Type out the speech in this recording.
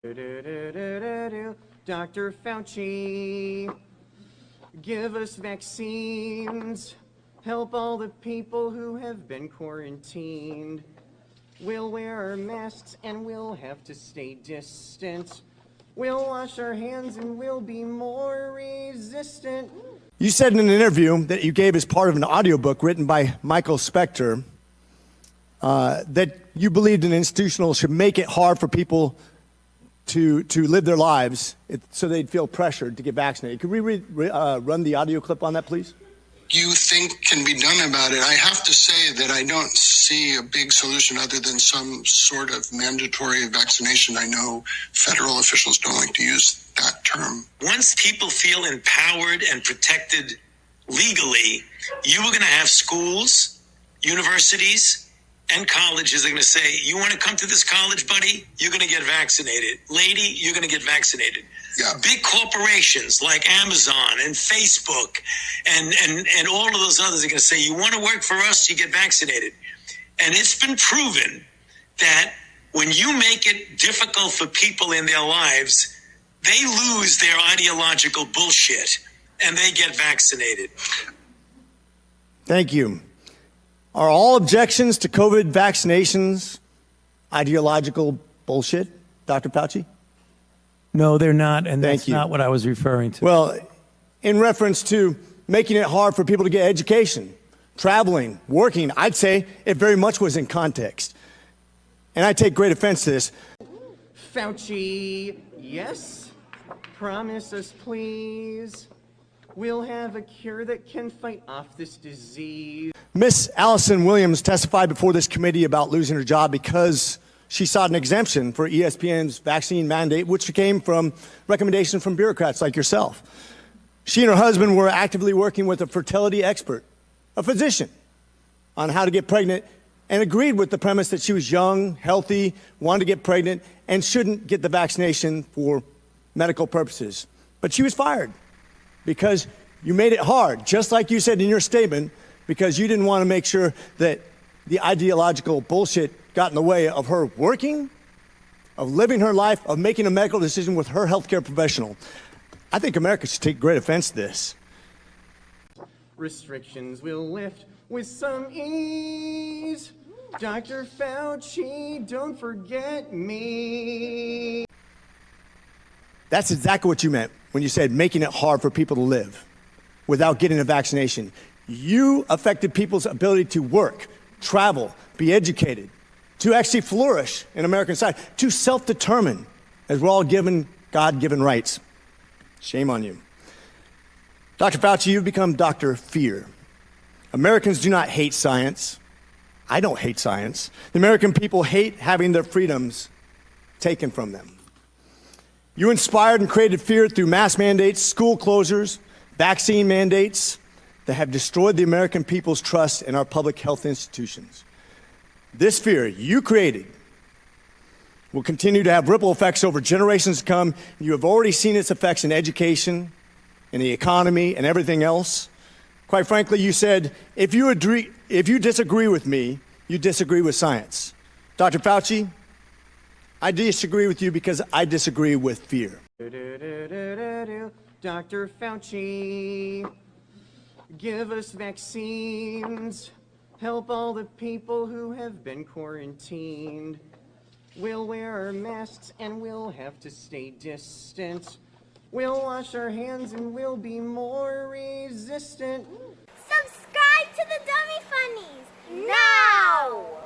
Dr. Fauci, give us vaccines. Help all the people who have been quarantined. We'll wear our masks and we'll have to stay distant. We'll wash our hands and we'll be more resistant. You said in an interview that you gave as part of an audiobook written by Michael Spector that you believed an institutional should make it hard for people to live their lives so they'd feel pressured to get vaccinated. Could we run the audio clip on that, please? You think can be done about it. I have to say that I don't see a big solution other than some sort of mandatory vaccination. I know federal officials don't like to use that term. Once people feel empowered and protected legally, you are going to have schools, universities, and colleges are going to say, you want to come to this college, buddy? You're going to get vaccinated. Lady, you're going to get vaccinated. Yeah. Big corporations like Amazon and Facebook and all of those others are going to say, you want to work for us, you get vaccinated. And it's been proven that when you make it difficult for people in their lives, they lose their ideological bullshit and they get vaccinated. Thank you. Are all objections to COVID vaccinations ideological bullshit, Dr. Fauci? No, they're not, and that's not what I was referring to. Well, in reference to making it hard for people to get education, traveling, working, I'd say it very much was in context. And I take great offense to this. Fauci, yes? Promise us, please. We'll have a cure that can fight off this disease. Miss Allison Williams testified before this committee about losing her job because she sought an exemption for ESPN's vaccine mandate, which came from recommendations from bureaucrats like yourself. She and her husband were actively working with a fertility expert, a physician, on how to get pregnant, and agreed with the premise that she was young, healthy, wanted to get pregnant, and shouldn't get the vaccination for medical purposes. But she was fired because you made it hard, just like you said in your statement, because you didn't want to make sure that the ideological bullshit got in the way of her working, of living her life, of making a medical decision with her healthcare professional. I think America should take great offense to this. Restrictions will lift with some ease. Dr. Fauci, don't forget me. That's exactly what you meant when you said making it hard for people to live without getting a vaccination. You affected people's ability to work, travel, be educated, to actually flourish in American society, to self-determine, as we're all given God-given rights. Shame on you. Dr. Fauci, you've become Dr. Fear. Americans do not hate science. I don't hate science. The American people hate having their freedoms taken from them. You inspired and created fear through mask mandates, school closures, vaccine mandates that have destroyed the American people's trust in our public health institutions. This fear you created will continue to have ripple effects over generations to come. You have already seen its effects in education, in the economy, and everything else. Quite frankly, you said, if you disagree with me, you disagree with science. Dr. Fauci, I disagree with you because I disagree with fear. Dr. Fauci, give us vaccines. Help all the people who have been quarantined. We'll wear our masks and we'll have to stay distant. We'll wash our hands and we'll be more resistant.